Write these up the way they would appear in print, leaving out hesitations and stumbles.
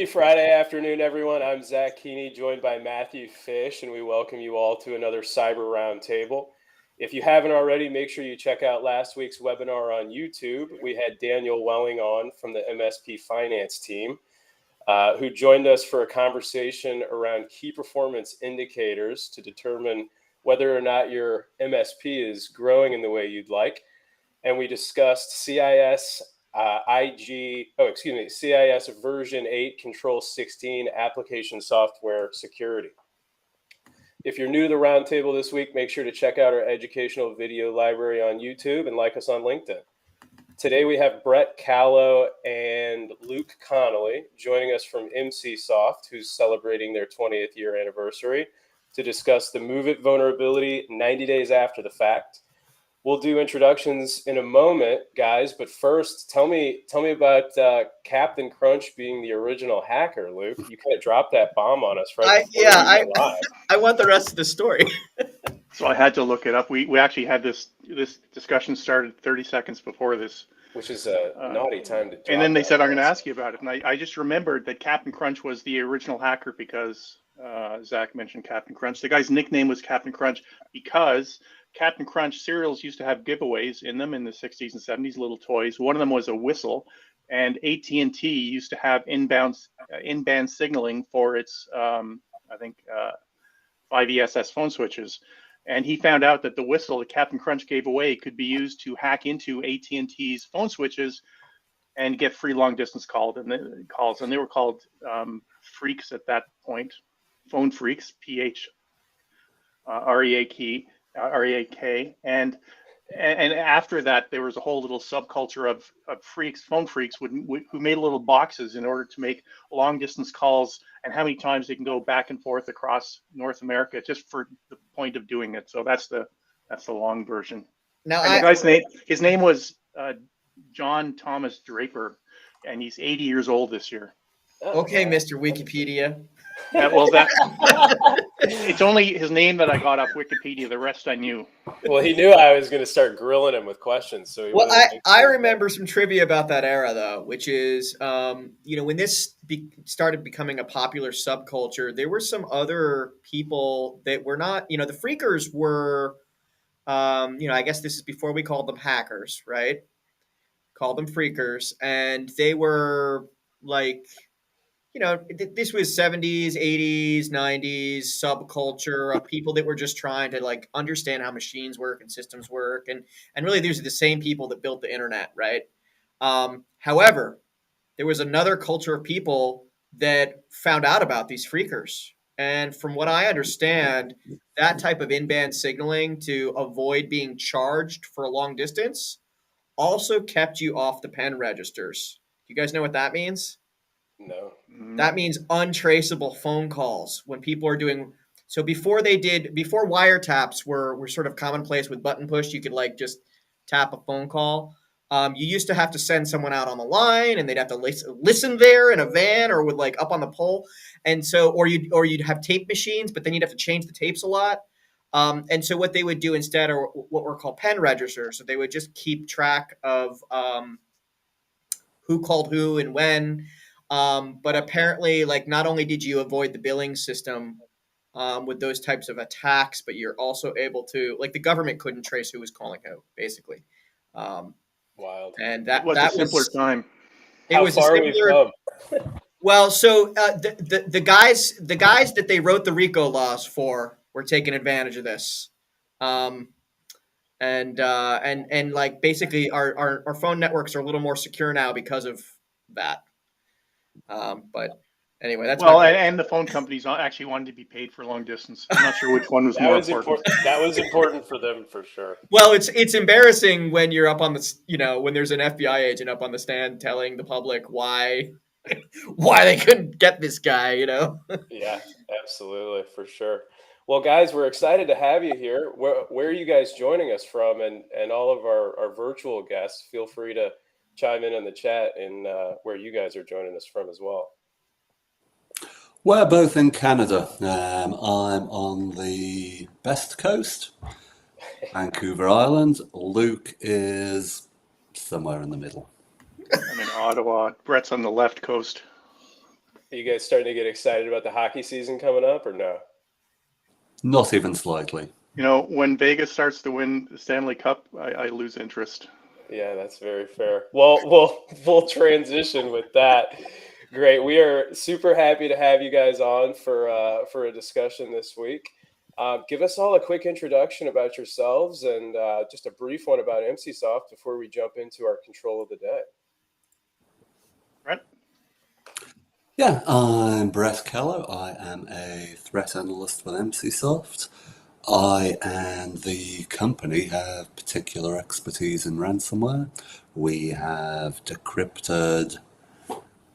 Happy Friday afternoon, everyone. I'm Zach Keeney, joined by Matthew Fish, and we welcome you all to another Cyber Roundtable. If you haven't already, make sure you check out last week's webinar on YouTube. We had Daniel Welling on from the MSP Finance team, who joined us for a conversation around key performance indicators to determine whether or not your MSP is growing in the way you'd like. And we discussed CIS CIS version 8 Control 16 application software security. If you're new to the roundtable this week, make sure to check out our educational video library on YouTube and like us on LinkedIn. Today we have Brett Callow and Luke Connolly joining us from MCSoft, who's celebrating their 20th year anniversary, to discuss the MoveIT vulnerability 90 days after the fact. We'll do introductions in a moment, guys, but first, tell me about Captain Crunch being the original hacker, Luke. You kind of dropped that bomb on us, right? I want the rest of the story. So I had to look it up. We actually had this discussion started 30 seconds before this. Which is a naughty time to drop. And then they said, I'm going to ask you about it. And I just remembered that Captain Crunch was the original hacker because Zach mentioned Captain Crunch. The guy's nickname was Captain Crunch because Captain Crunch cereals used to have giveaways in them in the 60s and 70s, little toys. One of them was a whistle, and AT&T used to have in-band signaling for its, 5ESS phone switches. And he found out that the whistle that Captain Crunch gave away could be used to hack into AT&T's phone switches and get free long-distance calls. And they were called freaks at that point, phone freaks, REAK, and after that there was a whole little subculture of freaks, phone freaks, who made little boxes in order to make long distance calls and how many times they can go back and forth across North America just for the point of doing it. So that's the long version. Now, the guy's his name was John Thomas Draper, and he's 80 years old this year. Okay, Mr. Wikipedia. It's only his name that I got off Wikipedia. The rest I knew. Well, he knew I was going to start grilling him with questions. So I remember some trivia about that era, though, which is, when this started becoming a popular subculture, there were some other people that were not, the freakers were, I guess this is before we called them hackers, right? Called them freakers, and they were like, this was 70s, 80s, 90s subculture of people that were just trying to understand how machines work and systems work. And really, these are the same people that built the internet, right? However, there was another culture of people that found out about these freakers. And from what I understand, that type of in-band signaling to avoid being charged for a long distance also kept you off the pen registers. Do you guys know what that means? No. That means untraceable phone calls when people are doing. So before wiretaps were sort of commonplace with button push, you could just tap a phone call. You used to have to send someone out on the line, and they'd have to listen there in a van or with up on the pole, and so or you'd have tape machines, but then you'd have to change the tapes a lot. And so what they would do instead are what were called pen registers. So they would just keep track of who called who and when. But apparently, not only did you avoid the billing system with those types of attacks, but you're also able to, the government couldn't trace who was calling who, basically. Wild. And that was a simpler time. It was a simpler. Well, so the guys that they wrote the RICO laws for were taking advantage of this. Basically our phone networks are a little more secure now because of that. But anyway, that's and the phone companies actually wanted to be paid for long distance. I'm not sure which one was more important. That was important for them for sure. Well, it's embarrassing when you're up on the when there's an FBI agent up on the stand telling the public why they couldn't get this guy. Yeah, absolutely, for sure. Well, guys, we're excited to have you here. Where are you guys joining us from? And all of our virtual guests, feel free to chime in the chat and where you guys are joining us from as well. We're both in Canada. I'm on the West Coast, Vancouver Island. Luke is somewhere in the middle. I'm in Ottawa. Brett's on the left coast. Are you guys starting to get excited about the hockey season coming up, or no? Not even slightly. You know, when Vegas starts to win the Stanley Cup, I lose interest. Yeah, that's very fair. Well, we'll transition with that. Great. We are super happy to have you guys on for a discussion this week. Give us all a quick introduction about yourselves and just a brief one about MCSoft before we jump into our control of the day. Brett? Yeah, I'm Brett Callow. I am a threat analyst with MCSoft. I and the company have particular expertise in ransomware. We have decrypted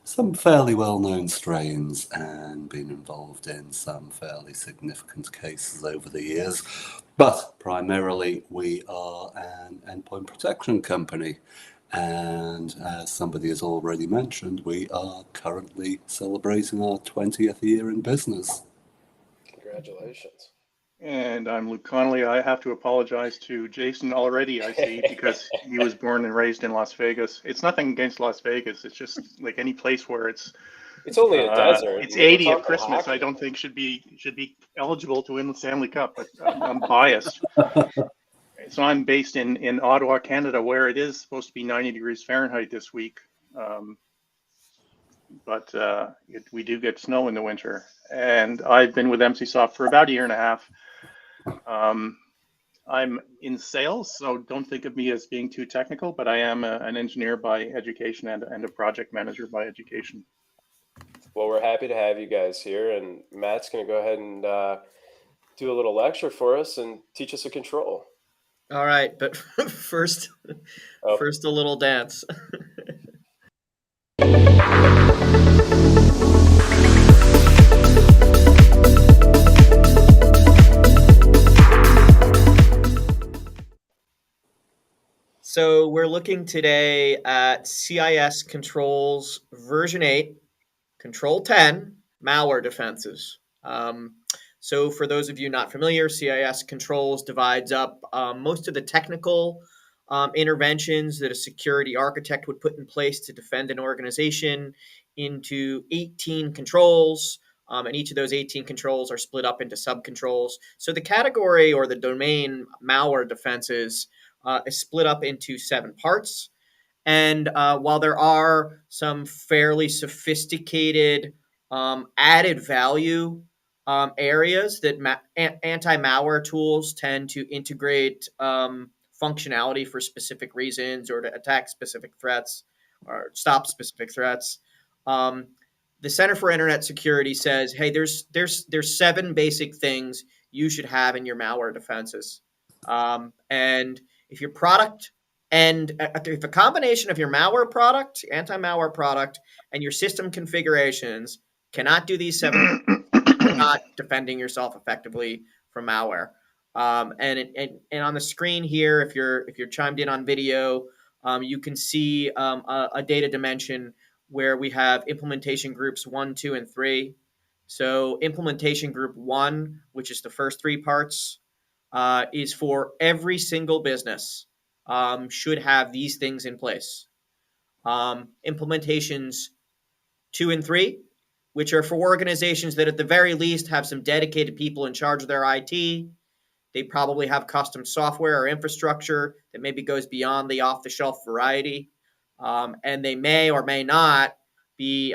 some fairly well-known strains and been involved in some fairly significant cases over the years. But primarily, we are an endpoint protection company. And as somebody has already mentioned, we are currently celebrating our 20th year in business. Congratulations. And I'm Luke Connolly. I have to apologize to Jason already, I see, because he was born and raised in Las Vegas. It's nothing against Las Vegas. It's just like any place where it's only a desert. It's I mean, 80 at Christmas. hockey. I don't think should be eligible to win the Stanley Cup, but I'm biased. So I'm based in Ottawa, Canada, where it is supposed to be 90 degrees Fahrenheit this week. But we do get snow in the winter. And I've been with MCSoft for about a year and a half. I'm in sales, so don't think of me as being too technical, but I am an engineer by education and a project manager by education. Well, we're happy to have you guys here, and Matt's going to go ahead and do a little lecture for us and teach us a control. All right, but first a little dance. So we're looking today at CIS Controls version 8, Control 10, Malware Defenses. So for those of you not familiar, CIS Controls divides up most of the technical interventions that a security architect would put in place to defend an organization into 18 controls. And each of those 18 controls are split up into subcontrols. So the category or the domain malware defenses is split up into 7 parts. And while there are some fairly sophisticated added value areas that anti-malware tools tend to integrate functionality for specific reasons or to attack specific threats or stop specific threats, the Center for Internet Security says, hey, there's 7 basic things you should have in your malware defenses. And if your product and if a combination of your malware product, anti-malware product, and your system configurations cannot do these 7, you're not defending yourself effectively from malware. And on the screen here, if you're chimed in on video, you can see a data dimension where we have implementation groups 1, 2, and 3. So implementation group 1, which is the first 3 parts, is for every single business should have these things in place. Implementations 2 and 3, which are for organizations that at the very least have some dedicated people in charge of their IT. They probably have custom software or infrastructure that maybe goes beyond the off-the-shelf variety. And they may or may not be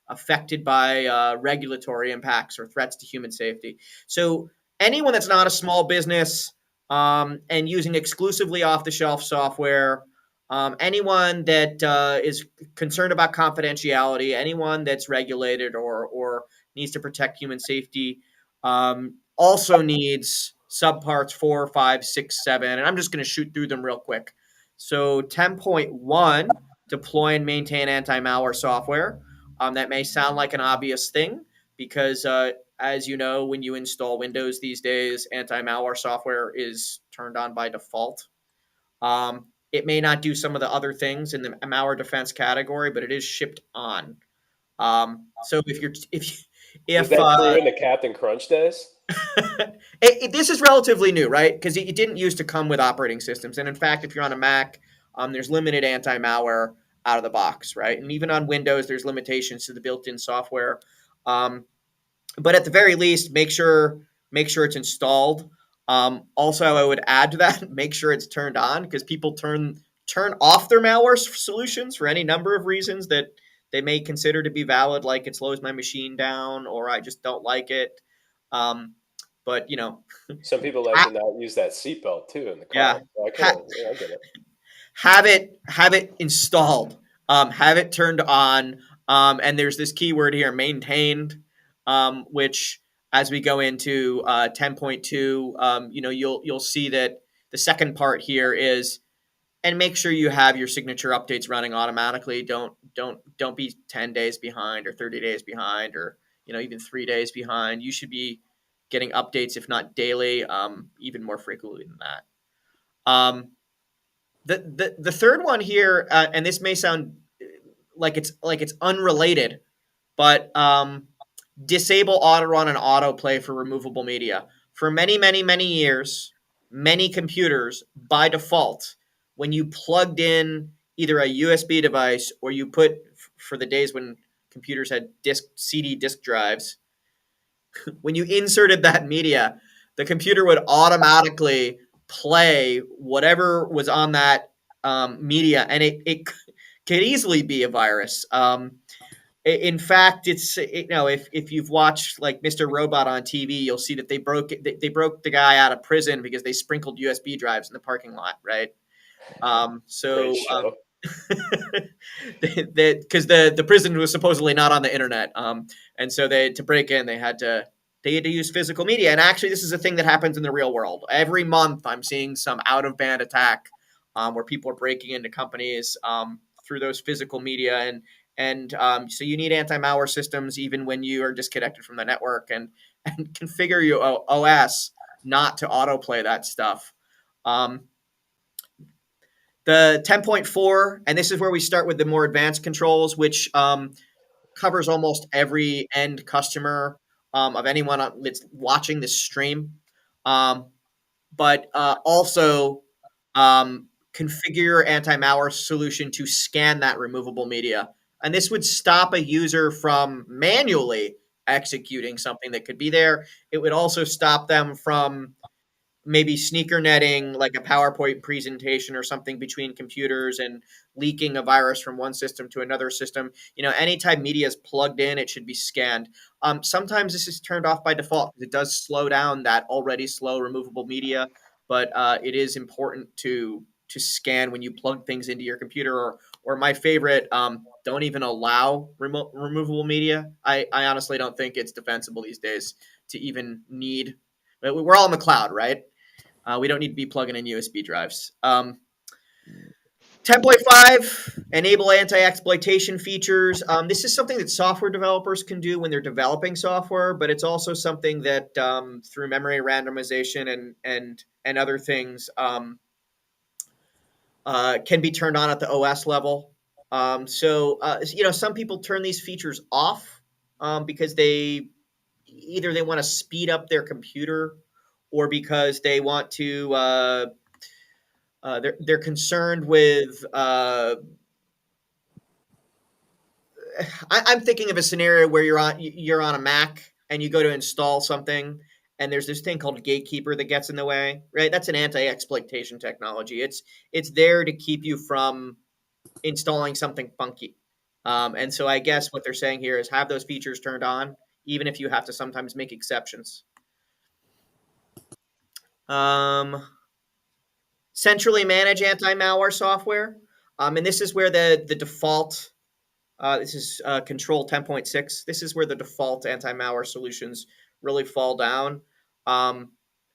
affected by regulatory impacts or threats to human safety. So anyone that's not a small business and using exclusively off-the-shelf software, anyone that is concerned about confidentiality, anyone that's regulated or needs to protect human safety, also needs subparts 4, 5, 6, 7, and I'm just going to shoot through them real quick. So 10.1, deploy and maintain anti-malware software. That may sound like an obvious thing because, as you know, when you install Windows these days, anti-malware software is turned on by default. It may not do some of the other things in the malware defense category, but it is shipped on. So if is that true in the Captain Crunch days? This is relatively new, right? Because it didn't used to come with operating systems. And in fact, if you're on a Mac, there's limited anti-malware out of the box, right? And even on Windows, there's limitations to the built-in software. But at the very least, make sure it's installed. Also, I would add to that, make sure it's turned on, because people turn off their malware solutions for any number of reasons that they may consider to be valid, like it slows my machine down or I just don't like it. But Some people like to not use that seatbelt too in the car. yeah, I get it. have it installed, have it turned on, and there's this keyword here, maintained, which as we go into 10.2, you'll see that the second part here is, and make sure you have your signature updates running automatically. Don't be 10 days behind or 30 days behind, or even 3 days behind. You should be getting updates, if not daily, even more frequently than that. The third one here, and this may sound like it's unrelated, but disable auto run and autoplay for removable media. For many, many, many years, many computers by default, when you plugged in either a USB device or you put, for the days when computers had CD disk drives, when you inserted that media, the computer would automatically play whatever was on that media, and it could easily be a virus. In fact, if you've watched like Mr. Robot on TV, you'll see that they broke the guy out of prison because they sprinkled USB drives in the parking lot, right? Great show. Because the prison was supposedly not on the internet, and so to break in, they had to use physical media. And actually, this is a thing that happens in the real world. Every month, I'm seeing some out of band attack where people are breaking into companies through those physical media, and so you need anti-malware systems even when you are disconnected from the network, and configure your OS not to autoplay that stuff. The 10.4, and this is where we start with the more advanced controls, which covers almost every end customer of anyone that's watching this stream. But also configure your anti-malware solution to scan that removable media. And this would stop a user from manually executing something that could be there. It would also stop them from maybe sneaker netting like a PowerPoint presentation or something between computers and leaking a virus from one system to another system. Anytime media is plugged in, it should be scanned. Sometimes this is turned off by default. It does slow down that already slow removable media, but it is important to scan when you plug things into your computer, or my favorite, don't even allow removable media. I honestly don't think it's defensible these days to even need. We're all in the cloud, right? We don't need to be plugging in USB drives. 10.5, enable anti-exploitation features. This is something that software developers can do when they're developing software, but it's also something that through memory randomization and other things can be turned on at the OS level. Some people turn these features off because they want to speed up their computer, or because they want to they're concerned with I'm thinking of a scenario where you're on a Mac and you go to install something, and there's this thing called Gatekeeper that gets in the way, right? That's an anti-exploitation technology. It's there to keep you from installing something funky. And so I guess what they're saying here is have those features turned on, even if you have to sometimes make exceptions. Centrally manage anti-malware software. And this is where the default, this is Control 10.6. This is where the default anti-malware solutions really fall down.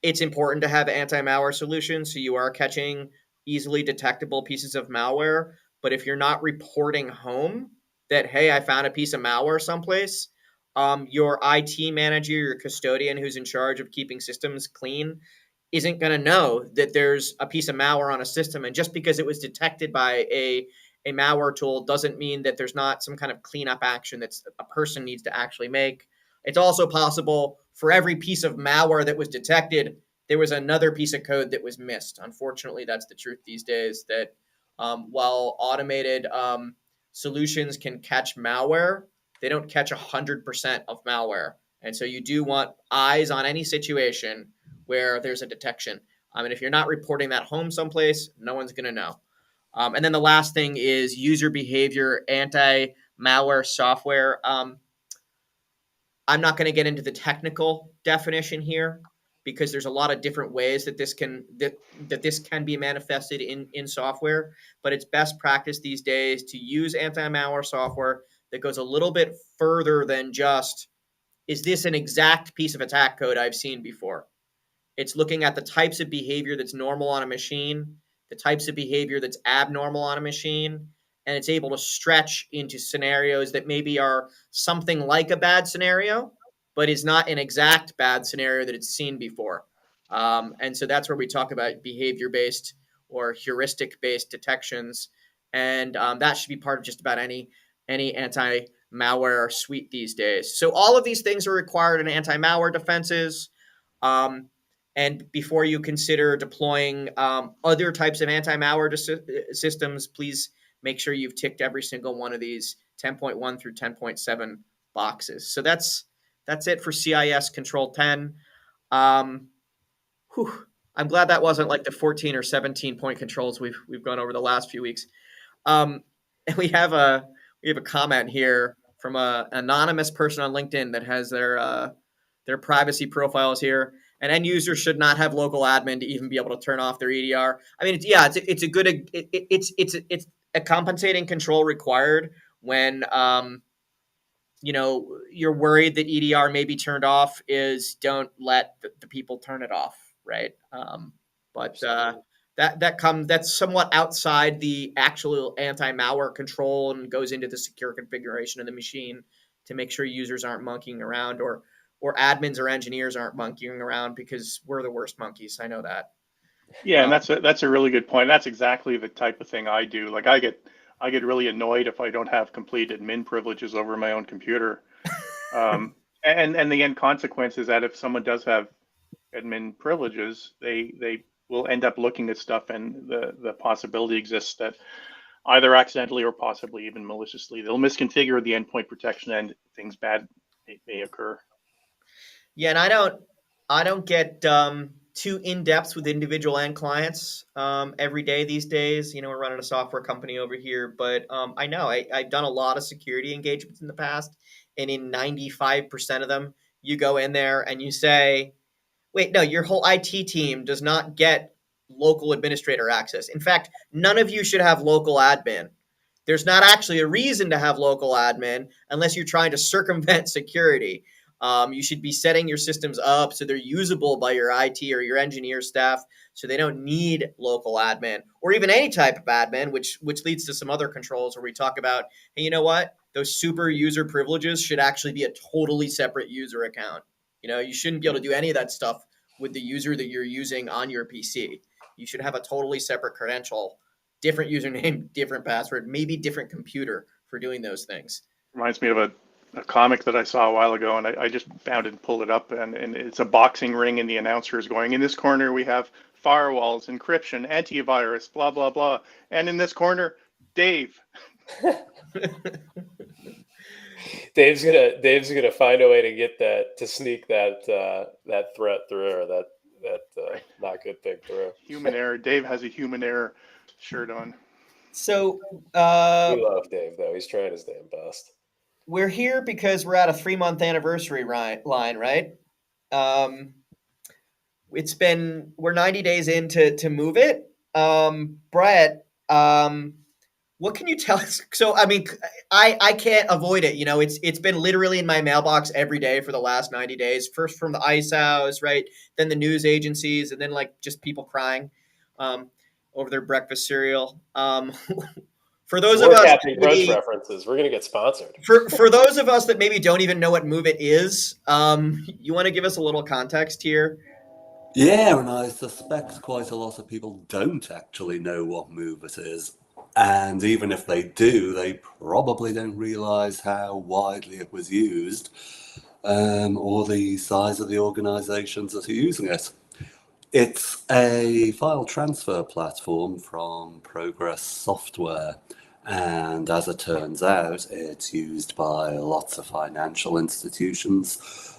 It's important to have anti-malware solutions so you are catching easily detectable pieces of malware. But if you're not reporting home that, hey, I found a piece of malware someplace, your IT manager, your custodian who's in charge of keeping systems clean, isn't going to know that there's a piece of malware on a system. And just because it was detected by a malware tool doesn't mean that there's not some kind of cleanup action that a person needs to actually make. It's also possible for every piece of malware that was detected, there was another piece of code that was missed. Unfortunately, that's the truth these days, that while automated solutions can catch malware, they don't catch 100% of malware. And so you do want eyes on any situation where there's a detection. And if you're not reporting that home someplace, no one's going to know. And then the last thing is user behavior, anti-malware software. I'm not going to get into the technical definition here because there's a lot of different ways that this can be manifested in software. But it's best practice these days to use anti-malware software that goes a little bit further than just, is this an exact piece of attack code I've seen before? It's looking at the types of behavior that's normal on a machine, the types of behavior that's abnormal on a machine, and it's able to stretch into scenarios that maybe are something like a bad scenario, but is not an exact bad scenario that it's seen before. And so that's where we talk about behavior-based or heuristic-based detections, and that should be part of just about any anti-malware suite these days. So all of these things are required in anti-malware defenses. And before you consider deploying other types of anti-malware systems, please make sure you've ticked every single one of these 10.1 through 10.7 boxes. So that's it for CIS Control 10. I'm glad that wasn't like the 14 or 17 point controls we've gone over the last few weeks. And we have a comment here from an anonymous person on LinkedIn that has their privacy profiles here. And end users should not have local admin to even be able to turn off their EDR. I mean, it's a compensating control required when you're worried that EDR may be turned off. Is don't let the people turn it off, right? That's somewhat outside the actual anti-malware control and goes into the secure configuration of the machine to make sure users aren't monkeying around or admins or engineers aren't monkeying around, because we're the worst monkeys. I know that. Yeah, and that's a really good point. That's exactly the type of thing I do. Like I get really annoyed if I don't have complete admin privileges over my own computer. And the end consequence is that if someone does have admin privileges, they will end up looking at stuff, and the possibility exists that either accidentally or possibly even maliciously they'll misconfigure the endpoint protection and things bad may occur. Yeah, and I don't get too in depth with individual end clients every day these days. We're running a software company over here, but I know I've done a lot of security engagements in the past, and in 95% of them, you go in there and you say, wait, no, your whole IT team does not get local administrator access. In fact, none of you should have local admin. There's not actually a reason to have local admin unless you're trying to circumvent security. You should be setting your systems up so they're usable by your IT or your engineer staff, so they don't need local admin or even any type of admin, which leads to some other controls where we talk about, hey, you know what? Those super user privileges should actually be a totally separate user account. You shouldn't be able to do any of that stuff with the user that you're using on your PC. You should have a totally separate credential, different username, different password, maybe different computer for doing those things. Reminds me of a comic that I saw a while ago, and I just found it and pulled it up, and it's a boxing ring, and the announcer is going, in this corner we have firewalls, encryption, antivirus, blah, blah, blah. And in this corner, Dave. Dave's gonna find a way to get that, to sneak that threat through, or that not good thing through. Human error. Dave has a human error shirt on. So we love Dave though. He's trying his damn best. We're here because we're at a 3-month anniversary line, right? We're 90 days into MoveIT. Brett, what can you tell us? So, I mean, I can't avoid it. It's been literally in my mailbox every day for the last 90 days. First from the ice house, right? Then the news agencies, and then just people crying over their breakfast cereal. For those of us, Captain Crunch references, we're gonna get sponsored. For those of us that maybe don't even know what MoveIT is, you want to give us a little context here? Yeah, and I suspect quite a lot of people don't actually know what MoveIT is. And even if they do, they probably don't realize how widely it was used, or the size of the organizations that are using it. It's a file transfer platform from Progress Software, And as it turns out, it's used by lots of financial institutions,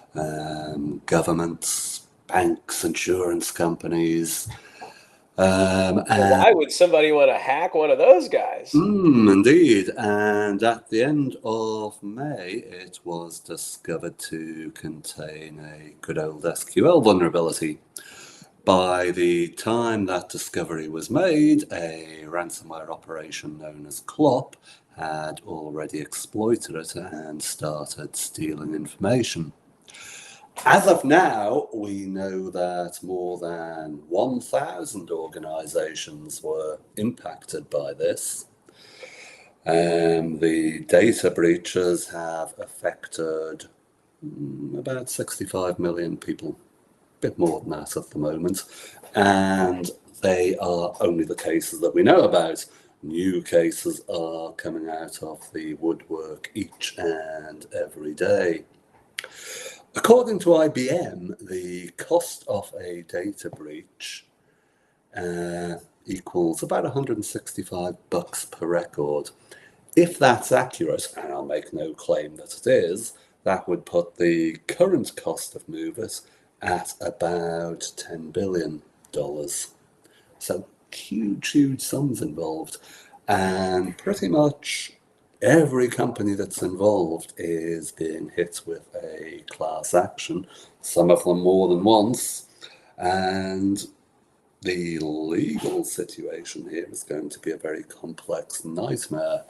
governments, banks, insurance companies. Well, why would somebody want to hack one of those guys? Indeed. And at the end of May, it was discovered to contain a good old SQL vulnerability. By the time that discovery was made, a ransomware operation known as CLOP had already exploited it and started stealing information. As of now, we know that more than 1,000 organizations were impacted by this. The data breaches have affected about 65 million people, a bit more than that at the moment. And they are only the cases that we know about. New cases are coming out of the woodwork each and every day. According to IBM, the cost of a data breach equals about $165 per record. If that's accurate, and I'll make no claim that it is, that would put the current cost of MoveIT at about $10 billion. So huge sums involved. And pretty much every company that's involved is being hit with a class action, some of them more than once. And the legal situation here is going to be a very complex nightmare.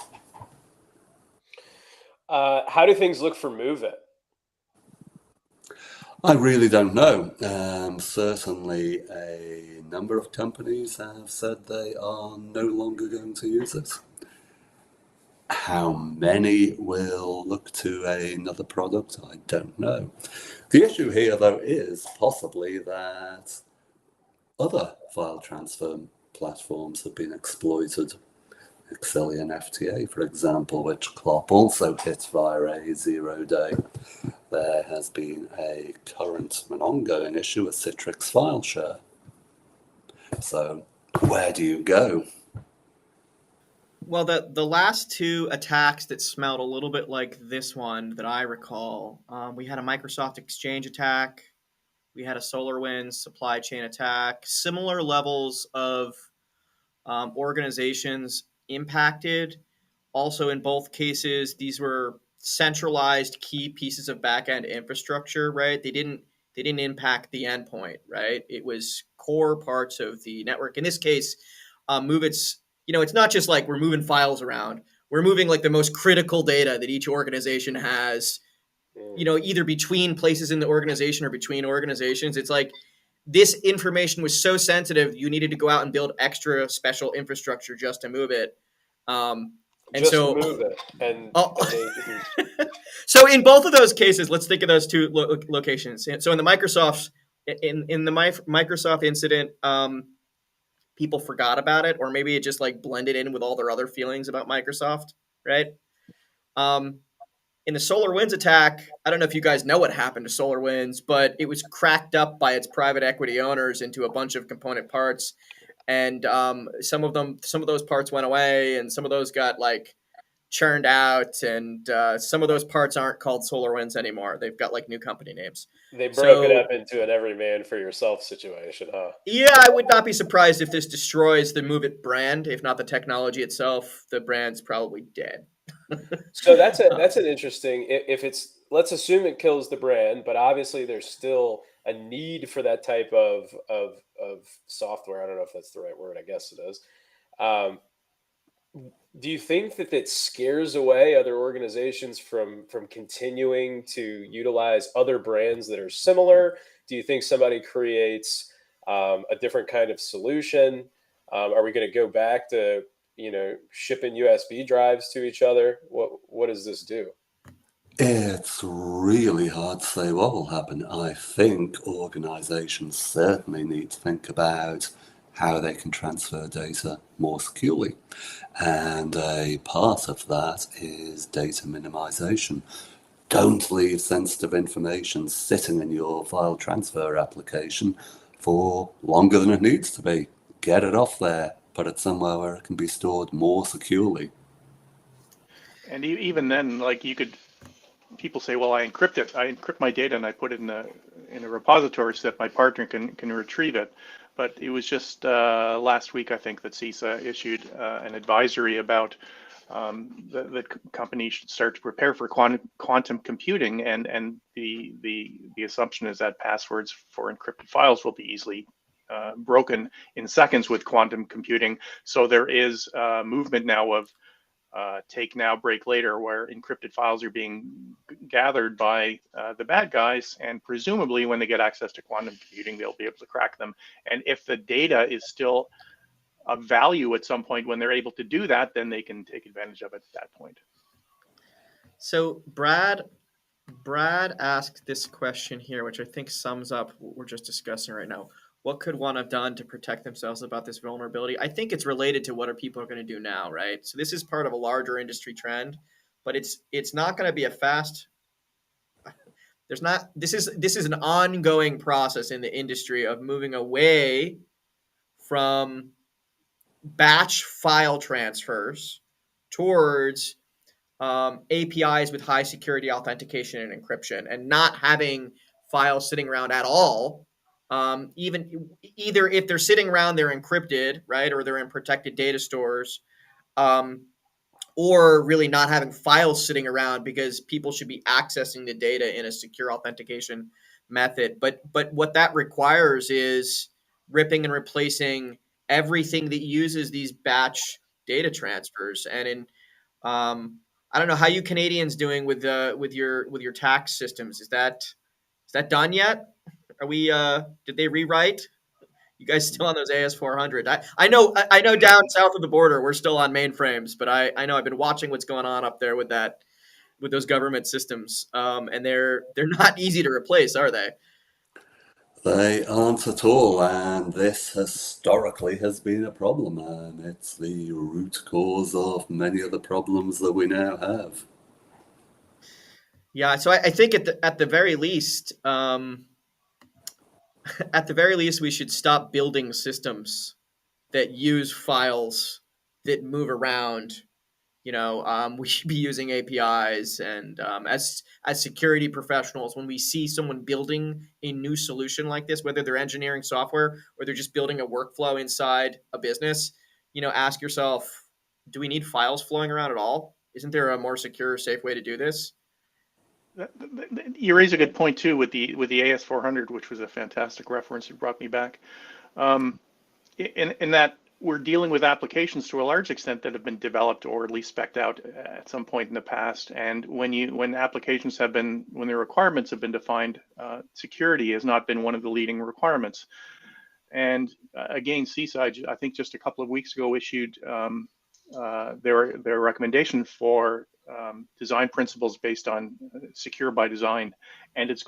How do things look for MoveIT? I really don't know. Certainly a number of companies have said they are no longer going to use it. How many will look to another product? I don't know. The issue here, though, is possibly that other file transfer platforms have been exploited. Excellion FTA, for example, which CLOP also hit via a 0-day. There has been a current and ongoing issue with Citrix file share. So where do you go? Well, the last two attacks that smelled a little bit like this one that I recall, we had a Microsoft Exchange attack, we had a SolarWinds supply chain attack, similar levels of organizations impacted. Also, in both cases, these were centralized key pieces of backend infrastructure, right? They didn't impact the endpoint, right? It was core parts of the network. In this case, MoveIT's, it's not just like we're moving files around. We're moving like the most critical data that each organization has, either between places in the organization or between organizations. It's like this information was so sensitive, you needed to go out and build extra special infrastructure just to move it. To move it. And so in both of those cases, let's think of those two locations. So in the Microsoft incident, people forgot about it, or maybe it just like blended in with all their other feelings about Microsoft, right? In the SolarWinds attack, I don't know if you guys know what happened to SolarWinds, but it was cracked up by its private equity owners into a bunch of component parts. And some of those parts went away, and some of those got like churned out, and some of those parts aren't called SolarWinds anymore. They've got like new company names. They broke it up into an every man for yourself situation, huh? Yeah, I would not be surprised if this destroys the MoveIT brand, if not the technology itself. The brand's probably dead. So that's an interesting. If it's, let's assume it kills the brand, but obviously there's still a need for that type of software. I don't know if that's the right word. I guess it is. Do you think that scares away other organizations from continuing to utilize other brands that are similar? Do you think somebody creates a different kind of solution? Are we going to go back to shipping USB drives to each other? What does this do? It's really hard to say what will happen. I think organizations certainly need to think about how they can transfer data more securely. And a part of that is data minimization. Don't leave sensitive information sitting in your file transfer application for longer than it needs to be. Get it off there, put it somewhere where it can be stored more securely. And even then, like people say, well, I encrypt my data and I put it in a repository so that my partner can retrieve it. But it was just last week, I think, that CISA issued an advisory about that companies should start to prepare for quantum computing, and the assumption is that passwords for encrypted files will be easily broken in seconds with quantum computing. So there is movement now of take now, break later, where encrypted files are being gathered by the bad guys, and presumably when they get access to quantum computing, they'll be able to crack them. And if the data is still of value at some point when they're able to do that, then they can take advantage of it at that point. So Brad asked this question here, which I think sums up what we're just discussing right now. What could one have done to protect themselves about this vulnerability? I think it's related to what are people going to do now, right? So this is part of a larger industry trend, but it's not going to be a fast. There's not. This is an ongoing process in the industry of moving away from batch file transfers towards APIs with high security authentication and encryption, and not having files sitting around at all. Even either if they're sitting around, they're encrypted, right, or they're in protected data stores, or really not having files sitting around because people should be accessing the data in a secure authentication method. But what that requires is ripping and replacing everything that uses these batch data transfers. And in I don't know how you Canadians doing with your tax systems. Is that done yet? Are we did they rewrite? You guys still on those AS400? I know down south of the border we're still on mainframes, but I know I've been watching what's going on up there with those government systems, and they're not easy to replace, are they? They aren't at all, and this historically has been a problem, and it's the root cause of many of the problems that we now have. Yeah, so I think at the very least, we should stop building systems that use files that move around. We should be using APIs, and as security professionals, when we see someone building a new solution like this, whether they're engineering software or they're just building a workflow inside a business, ask yourself, do we need files flowing around at all? Isn't there a more secure, safe way to do this? You raise a good point too with the AS400, which was a fantastic reference. It brought me back. In that we're dealing with applications to a large extent that have been developed or at least spec'd out at some point in the past. And when the requirements have been defined, security has not been one of the leading requirements. And again, CISA, I think just a couple of weeks ago, issued their recommendation for design principles based on secure by design. And there's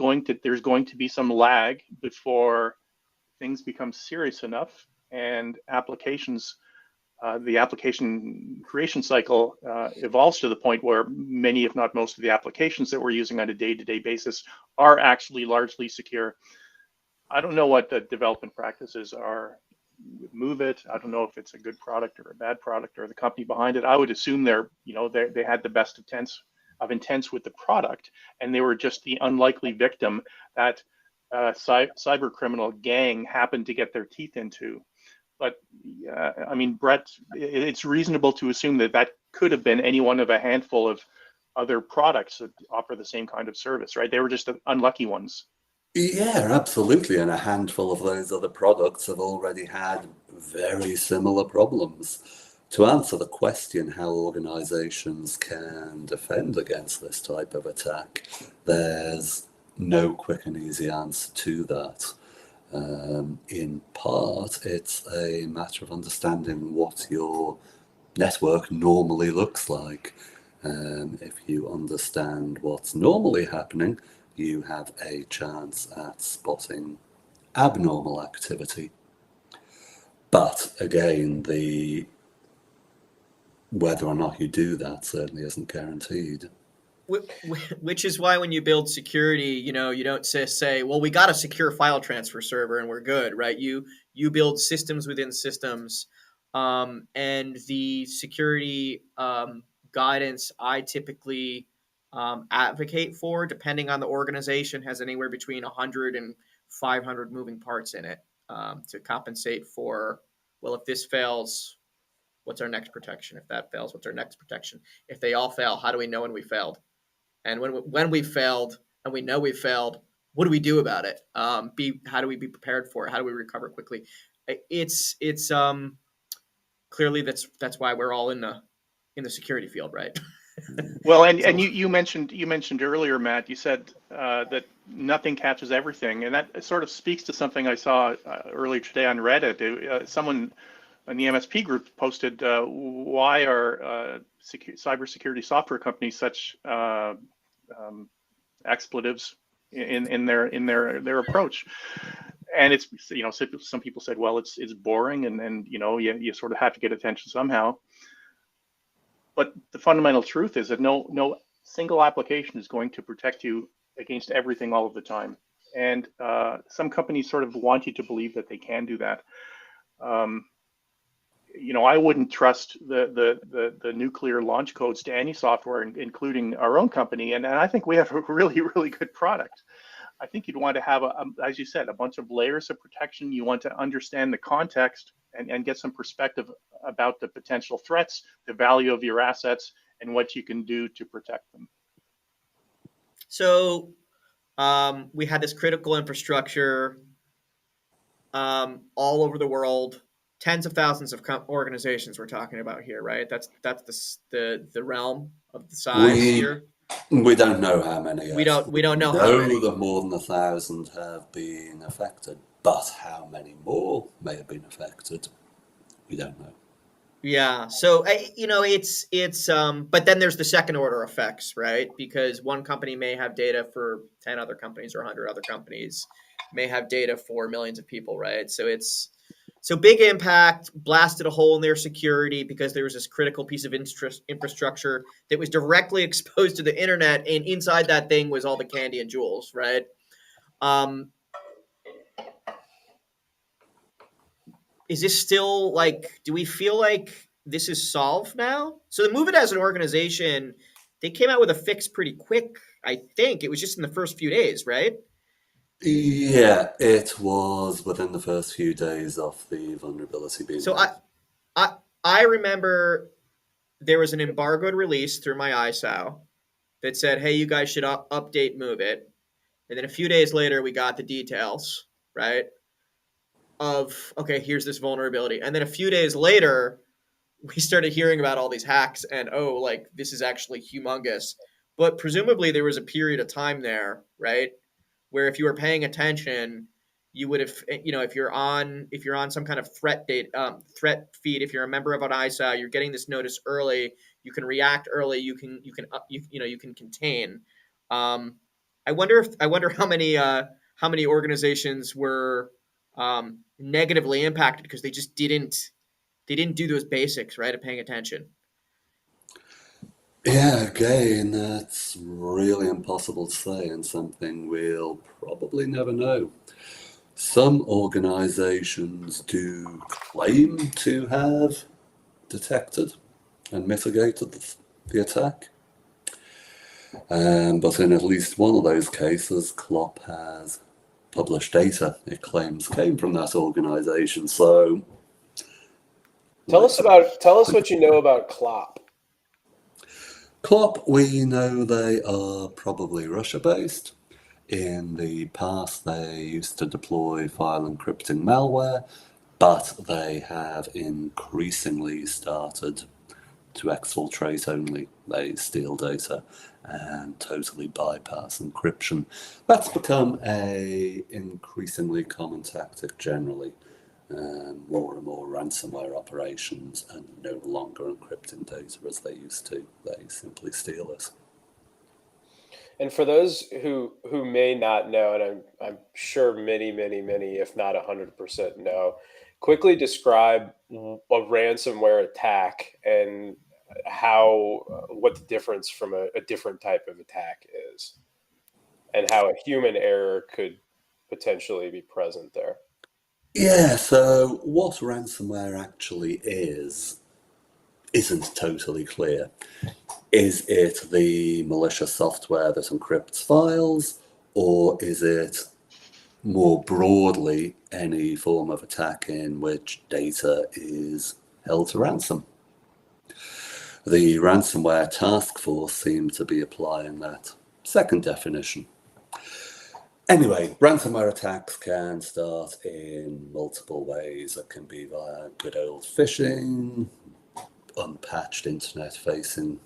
going to be some lag before things become serious enough and the application creation cycle evolves to the point where many, if not most, of the applications that we're using on a day-to-day basis are actually largely secure. I don't know what the development practices are with MoveIT. I don't know if it's a good product or a bad product or the company behind it. I would assume they had the best of intents with the product, and they were just the unlikely victim that cyber criminal gang happened to get their teeth into. But I mean, Brett, it's reasonable to assume that could have been any one of a handful of other products that offer the same kind of service, right? They were just the unlucky ones. Yeah, absolutely. And a handful of those other products have already had very similar problems. To answer the question how organizations can defend against this type of attack, there's no quick and easy answer to that. In part, it's a matter of understanding what your network normally looks like. If you understand what's normally happening, you have a chance at spotting abnormal activity. But again, whether or not you do that certainly isn't guaranteed. Which is why when you build security, you don't say, well, we got a secure file transfer server and we're good, right? You build systems within systems, and the security guidance I typically advocate for, depending on the organization, has anywhere between 100 and 500 moving parts in it to compensate for, well, if this fails, what's our next protection? If that fails, what's our next protection? If they all fail, how do we know when we failed? And when we failed and we know we failed, what do we do about it? How do we be prepared for it? How do we recover quickly? It's clearly that's why we're all in the security field, right? Well, and So- you mentioned earlier, Matt. You said that nothing catches everything, and that sort of speaks to something I saw earlier today on Reddit. Someone in the MSP group posted, "Why are cybersecurity software companies such expletives in their approach?" And it's, you know, some people said, well, it's boring, and you know, you sort of have to get attention somehow. But the fundamental truth is that no single application is going to protect you against everything all of the time. And some companies sort of want you to believe that they can do that. You know, I wouldn't trust the nuclear launch codes to any software, including our own company. And I think we have a really, really good product. I think you'd want to have, as you said, a bunch of layers of protection. You want to understand the context and get some perspective about the potential threats, the value of your assets, and what you can do to protect them. So we had this critical infrastructure all over the world, tens of thousands of organizations we're talking about here, right? That's the realm of the size here. We don't know how many. We don't know We how many. that more than 1,000 have been affected, but how many more may have been affected, we don't know. Yeah. So you know, it's but then there's the second order effects, right? Because one company may have data for 10 other companies, or 100 other companies may have data for millions of people, right? So big impact, blasted a hole in their security because there was this critical piece of infrastructure that was directly exposed to the internet, and inside that thing was all the candy and jewels, right? Is this still like, do we feel like this is solved now? So the MoveIT as an organization, they came out with a fix pretty quick. I think it was just in the first few days, right? Yeah, it was within the first few days of the vulnerability being So released. I remember there was an embargoed release through my ISO that said, hey, you guys should update MoveIT. And then a few days later, we got the details, right? Of, okay, here's this vulnerability. And then a few days later, we started hearing about all these hacks and, oh, like this is actually humongous. But presumably there was a period of time there, right, where if you were paying attention, you would have, you know, if you're on some kind of threat feed, if you're a member of an ISA, you're getting this notice early, you can react early, you can contain. I wonder how many organizations were negatively impacted because they just didn't do those basics, right, of paying attention. Yeah, again, that's really impossible to say, and something we'll probably never know. Some organizations do claim to have detected and mitigated the attack. But in at least one of those cases, CLOP has published data it claims came from that organization. So Tell us what you know about CLOP. CLOP, we know they are probably Russia-based. In the past, they used to deploy file encrypting malware, but they have increasingly started to exfiltrate only. They steal data and totally bypass encryption. That's become a increasingly common tactic generally. More and more ransomware operations are no longer encrypting data as they used to. They simply steal it. And for those who may not know, and I'm sure many, if not 100% know, quickly describe a ransomware attack and what the difference from a different type of attack is, and how a human error could potentially be present there. Yeah, so what ransomware actually is isn't totally clear. Is it the malicious software that encrypts files, or is it more broadly any form of attack in which data is held to ransom? The ransomware task force seemed to be applying that second definition. Anyway, ransomware attacks can start in multiple ways. It can be via good old phishing, unpatched internet-facing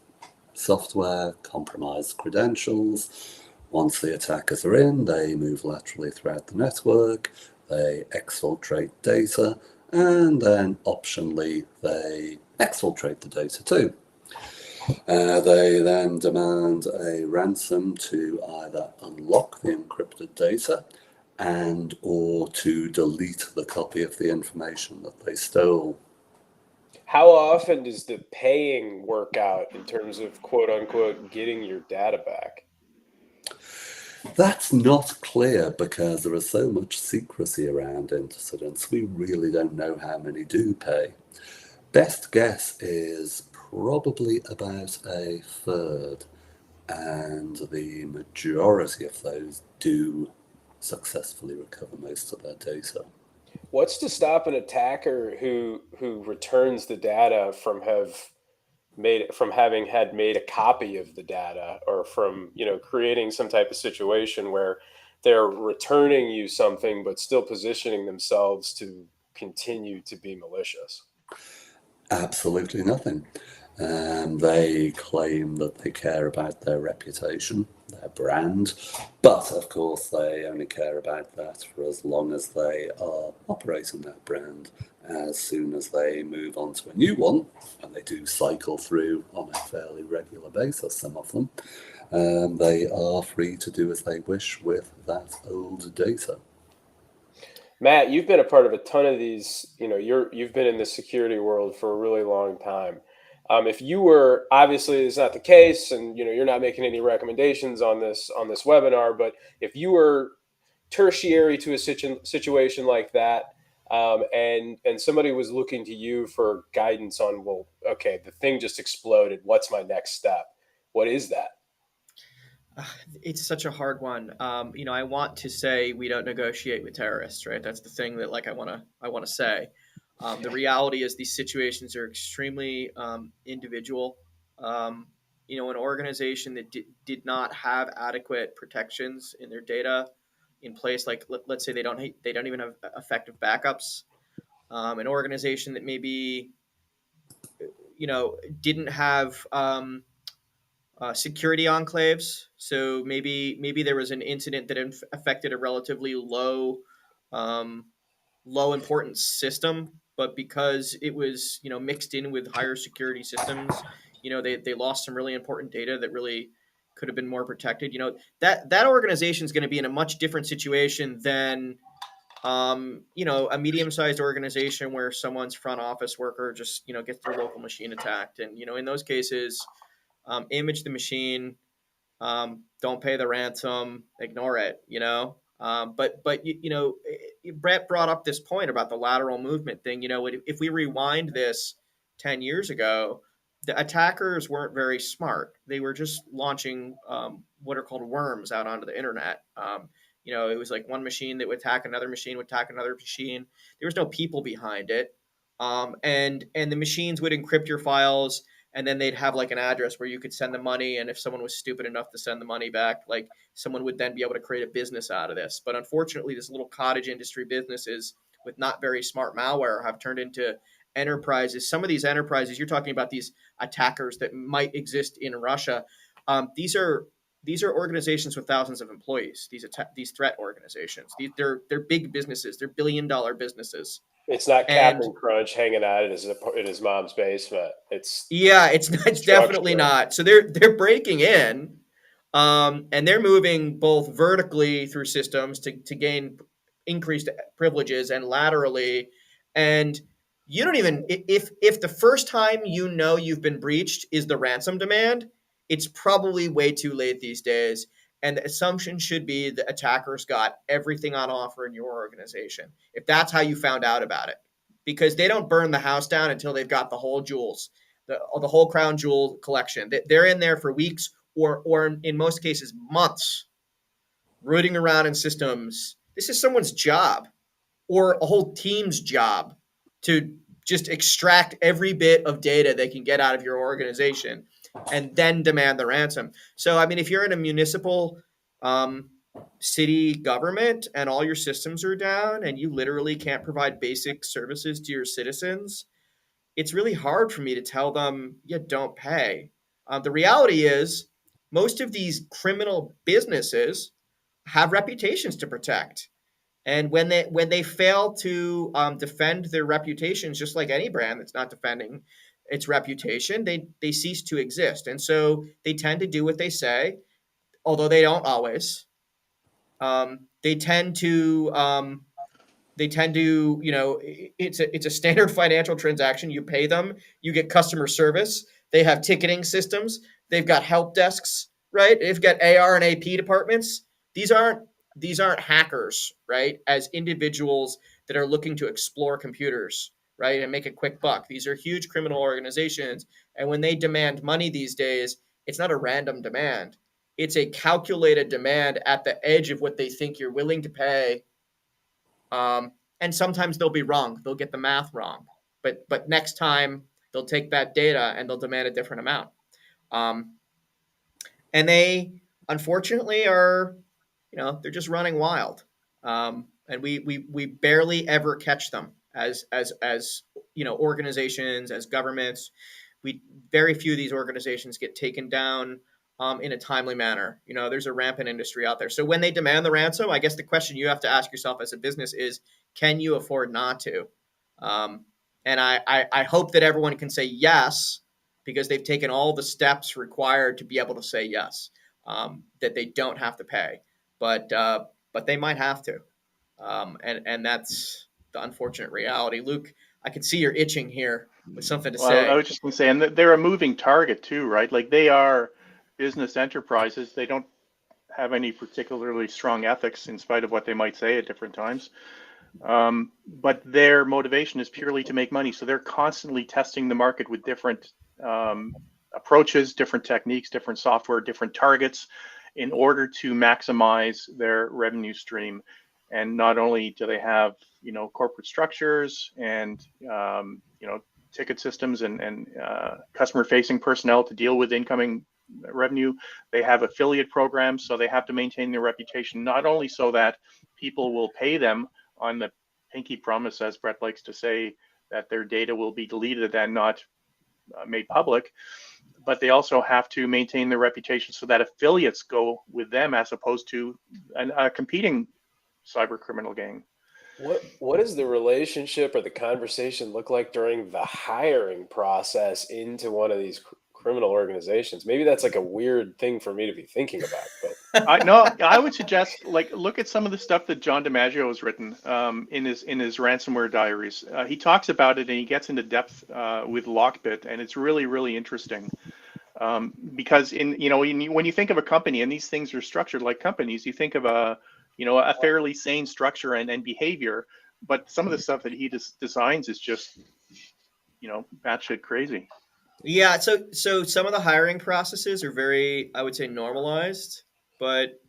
software, compromised credentials. Once the attackers are in, they move laterally throughout the network, they exfiltrate data, and then optionally they exfiltrate the data too. They then demand a ransom to either unlock the encrypted data and or to delete the copy of the information that they stole. How often does the paying work out in terms of quote unquote getting your data back? That's not clear because there is so much secrecy around incidents. We really don't know how many do pay. Best guess is probably about a third, and the majority of those do successfully recover most of their data. What's to stop an attacker who returns the data from having had made a copy of the data, or from creating some type of situation where they're returning you something but still positioning themselves to continue to be malicious? Absolutely nothing. They claim that they care about their reputation, their brand, but of course they only care about that for as long as they are operating that brand. As soon as they move on to a new one, and they do cycle through on a fairly regular basis, some of them, they are free to do as they wish with that old data. Matt, you've been a part of a ton of these. You've been in the security world for a really long time. If you were, obviously it's not the case, and you're not making any recommendations on this webinar, but if you were tertiary to a situation like that, and somebody was looking to you for guidance on, well, okay, the thing just exploded, what's my next step? What is that? It's such a hard one. I want to say we don't negotiate with terrorists, right? That's the thing that I want to say. The reality is these situations are extremely individual. An organization that did not have adequate protections in their data in place, like let's say they don't even have effective backups. An organization that maybe didn't have security enclaves. So maybe there was an incident that affected a relatively low importance system, but because it was mixed in with higher security systems, they lost some really important data that really could have been more protected. That organization is going to be in a much different situation than a medium-sized organization where someone's front office worker just gets their local machine attacked, and in those cases, image the machine, don't pay the ransom, ignore it, but Brett brought up this point about the lateral movement thing. If we rewind this 10 years ago, the attackers weren't very smart. They were just launching what are called worms out onto the internet. It was like one machine that would attack another machine, would attack another machine. There was no people behind it. And the machines would encrypt your files, and then they'd have like an address where you could send the money. And if someone was stupid enough to send the money back, like someone would then be able to create a business out of this. But unfortunately, this little cottage industry businesses with not very smart malware have turned into enterprises. Some of these enterprises, you're talking about these attackers that might exist in Russia. These are organizations with thousands of employees. These threat organizations. They're big businesses. They're billion-dollar businesses. It's not Captain Crunch hanging out in his mom's basement. It's definitely not. So they're breaking in, and they're moving both vertically through systems to gain increased privileges, and laterally. And you don't even, if the first time you've been breached is the ransom demand, it's probably way too late these days. And the assumption should be the attackers got everything on offer in your organization, if that's how you found out about it, because they don't burn the house down until they've got the whole jewels. the whole crown jewel collection. They're in there for weeks or in most cases months, rooting around in systems. This is someone's job or a whole team's job to just extract every bit of data they can get out of your organization and then demand the ransom. So, I mean, if you're in a municipal city government and all your systems are down and you literally can't provide basic services to your citizens, it's really hard for me to tell them, yeah, don't pay. The reality is most of these criminal businesses have reputations to protect. And when they fail to defend their reputations, just like any brand that's not defending its reputation, they cease to exist. And so they tend to do what they say, although they don't always. They tend to it's a standard financial transaction. You pay them, you get customer service. They have ticketing systems. They've got help desks, right? They've got AR and AP departments. These aren't hackers, right? As individuals that are looking to explore computers, right, and make a quick buck. These are huge criminal organizations, and when they demand money these days, it's not a random demand. It's a calculated demand at the edge of what they think you're willing to pay. And sometimes they'll be wrong. They'll get the math wrong. But next time they'll take that data and they'll demand a different amount. And they unfortunately are, they're just running wild. And we barely ever catch them as organizations, as governments. Very few of these organizations get taken down in a timely manner. There's a rampant industry out there. So when they demand the ransom, I guess the question you have to ask yourself as a business is, can you afford not to? And I hope that everyone can say yes, because they've taken all the steps required to be able to say yes, that they don't have to pay. But they might have to. And that's the unfortunate reality. Luke, I can see you're itching here with something to say. I was just going to say, and they're a moving target too, right? Like, they are business enterprises. They don't have any particularly strong ethics, in spite of what they might say at different times. But their motivation is purely to make money. So they're constantly testing the market with different approaches, different techniques, different software, different targets, in order to maximize their revenue stream. And not only do they have, corporate structures and, ticket systems and customer-facing personnel to deal with incoming revenue, they have affiliate programs, so they have to maintain their reputation, not only so that people will pay them on the pinky promise, as Brett likes to say, that their data will be deleted and not made public, but they also have to maintain their reputation so that affiliates go with them as opposed to a competing cyber criminal gang. What does the relationship or the conversation look like during the hiring process into one of these criminal organizations? Maybe that's like a weird thing for me to be thinking about. But I would suggest, look at some of the stuff that John DiMaggio has written in his ransomware diaries. He talks about it and he gets into depth with Lockbit, and it's really, really interesting. Because when you think of a company, and these things are structured like companies, you think of a fairly sane structure and behavior, but some of the stuff that he designs is just, batshit crazy. Yeah, so some of the hiring processes are very, I would say, normalized, but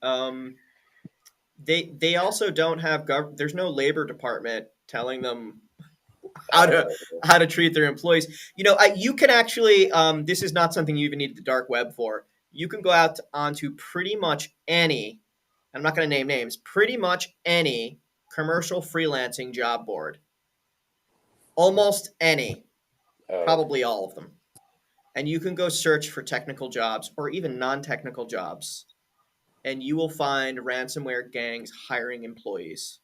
they also don't have there's no labor department telling them how to treat their employees. You can actually, this is not something you even need the dark web for. You can go out onto pretty much any, I'm not going to name names, pretty much any commercial freelancing job board. Almost any, probably all of them. And you can go search for technical jobs or even non-technical jobs, and you will find ransomware gangs hiring employees.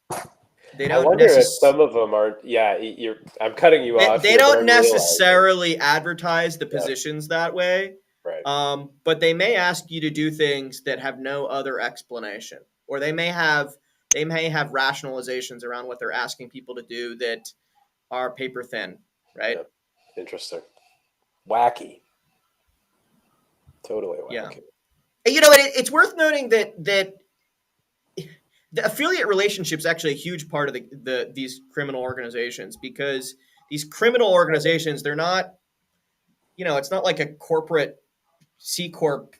They don't I wonder if some of them aren't. Yeah, I'm cutting you off. They don't necessarily advertise the positions that way. Right. But they may ask you to do things that have no other explanation, or they may have rationalizations around what they're asking people to do that are paper thin, right? Yep. Interesting. Wacky. Totally wacky. Yeah. It's worth noting that the affiliate relationship is actually a huge part of these criminal organizations, because these criminal organizations, they're not it's not like a corporate C corp,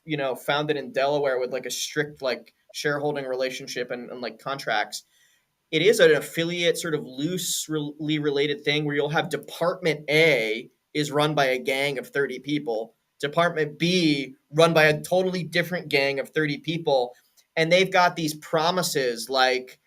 founded in Delaware with like a strict like shareholding relationship and like contracts. It is an affiliate sort of loosely related thing where you'll have Department A is run by a gang of 30 people, Department B run by a totally different gang of 30 people, and they've got these promises like,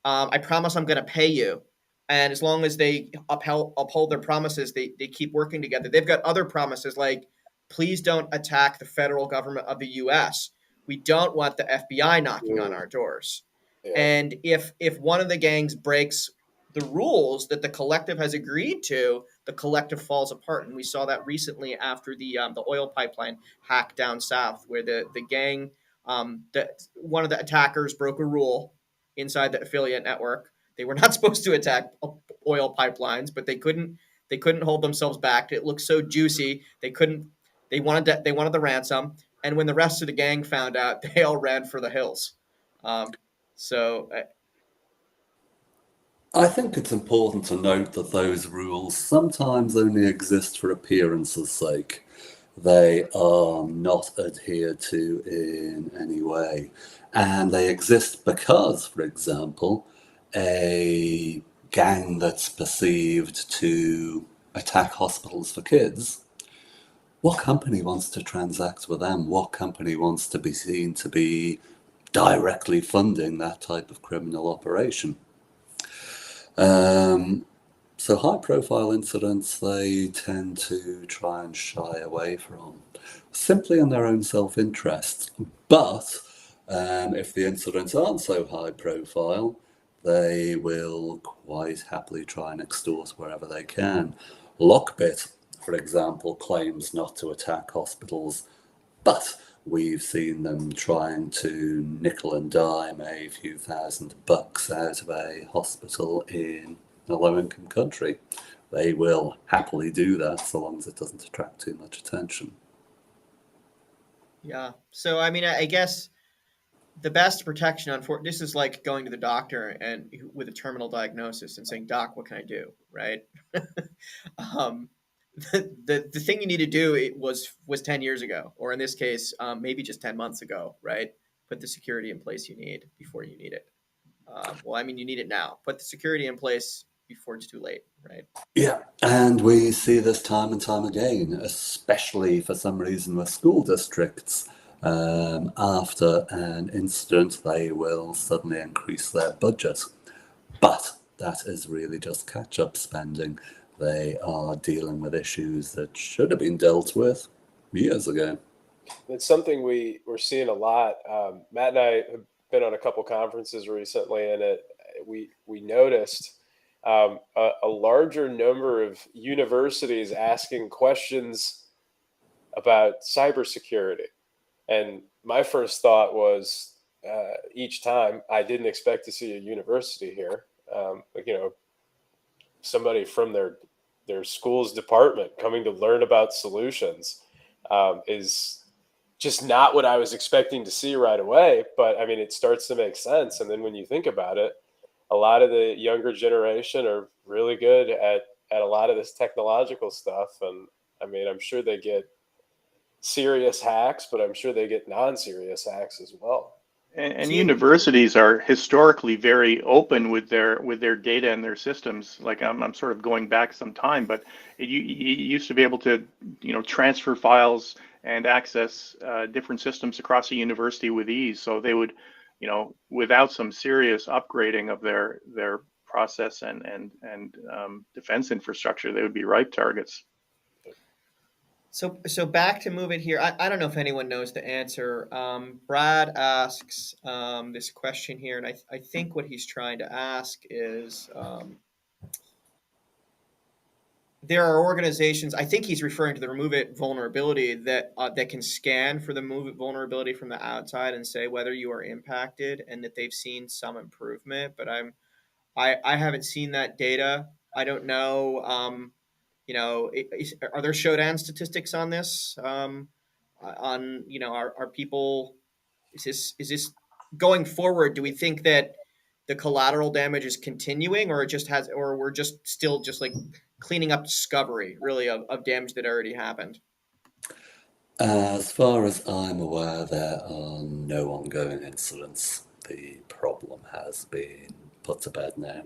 I promise I'm going to pay you. And as long as they uphold their promises, they keep working together. They've got other promises like, please don't attack the federal government of the US. We don't want the FBI knocking on our doors. Yeah. And if one of the gangs breaks the rules that the collective has agreed to, the collective falls apart. And we saw that recently after the oil pipeline hack down south, where the gang, one of the attackers broke a rule inside the affiliate network. They were not supposed to attack oil pipelines, but they couldn't hold themselves back. It looked so juicy. They couldn't. They wanted the ransom. And when the rest of the gang found out, they all ran for the hills. So I think it's important to note that those rules sometimes only exist for appearance's sake. They are not adhered to in any way. And they exist because, for example, a gang that's perceived to attack hospitals for kids, what company wants to transact with them? What company wants to be seen to be directly funding that type of criminal operation? So high-profile incidents they tend to try and shy away from, simply in their own self-interest. But if the incidents aren't so high-profile, they will quite happily try and extort wherever they can. Lockbit, for example, claims not to attack hospitals, but we've seen them trying to nickel and dime a few $1,000 out of a hospital in a low-income country. They will happily do that so long as it doesn't attract too much attention. yeah. So I mean, I guess the best protection this is like going to the doctor and with a terminal diagnosis and saying, "Doc, what can I do?" Right? um, the thing you need to do was 10 years ago, or in this case, maybe just 10 months ago, right? Put the security in place you need before you need it. Well, I mean, you need it now. Put the security in place before it's too late, right? Yeah, and we see this time and time again, especially for some reason with school districts. After an incident, they will suddenly increase their budget. But that is really just catch-up spending. They are dealing with issues that should have been dealt with years ago. It's something we're seeing a lot. Matt and I have been on a couple conferences recently, and we noticed a larger number of universities asking questions about cybersecurity. And my first thought was, each time I didn't expect to see a university here, somebody from their school's department coming to learn about solutions, is just not what I was expecting to see right away. But I mean, it starts to make sense. And then when you think about it, a lot of the younger generation are really good at a lot of this technological stuff. And I mean, I'm sure they get serious hacks, but I'm sure they get non-serious hacks as well. And universities are historically very open with their data and their systems. Like I'm sort of going back some time, but you used to be able to transfer files and access different systems across a university with ease. So they would, without some serious upgrading of their process and defense infrastructure, they would be ripe targets. So back to MoveIT here. I don't know if anyone knows the answer. Brad asks this question here, and I think what he's trying to ask is, there are organizations, I think he's referring to the MoveIT vulnerability that can scan for the MoveIT vulnerability from the outside and say whether you are impacted and that they've seen some improvement. But I haven't seen that data. I don't know. Are there showdown statistics on this? Are people? Is this going forward? Do we think that the collateral damage is continuing, or or we're just still just like cleaning up discovery, really, of damage that already happened? As far as I'm aware, there are no ongoing incidents. The problem has been put to bed now.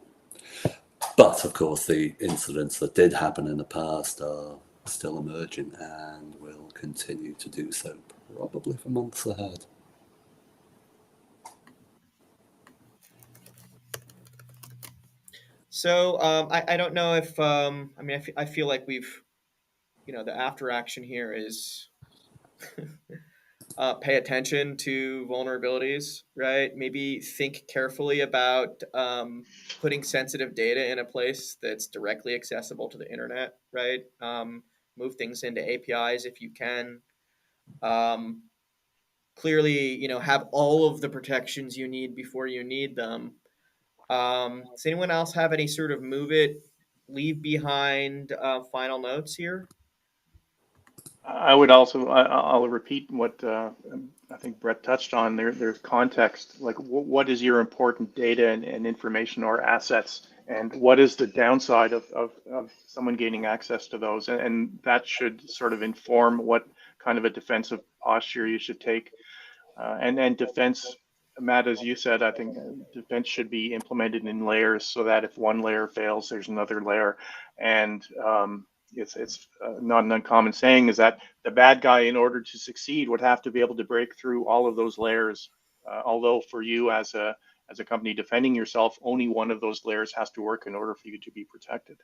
But of course, the incidents that did happen in the past are still emerging and will continue to do so probably for months ahead. So I don't know if I mean I feel like we've the after action here is pay attention to vulnerabilities, right? Maybe think carefully about putting sensitive data in a place that's directly accessible to the internet, right? Move things into APIs if you can. Clearly, have all of the protections you need before you need them. Does anyone else have any sort of MoveIT, leave behind final notes here? I would also, I'll repeat what I think Brett touched on. There's context, like what is your important data and information or assets, and what is the downside of someone gaining access to those, and that should sort of inform what kind of a defensive posture you should take. And defense, Matt, as you said, I think defense should be implemented in layers so that if one layer fails, there's another layer. And it's not an uncommon saying is that the bad guy, in order to succeed, would have to be able to break through all of those layers. Although for you as a company defending yourself, only one of those layers has to work in order for you to be protected.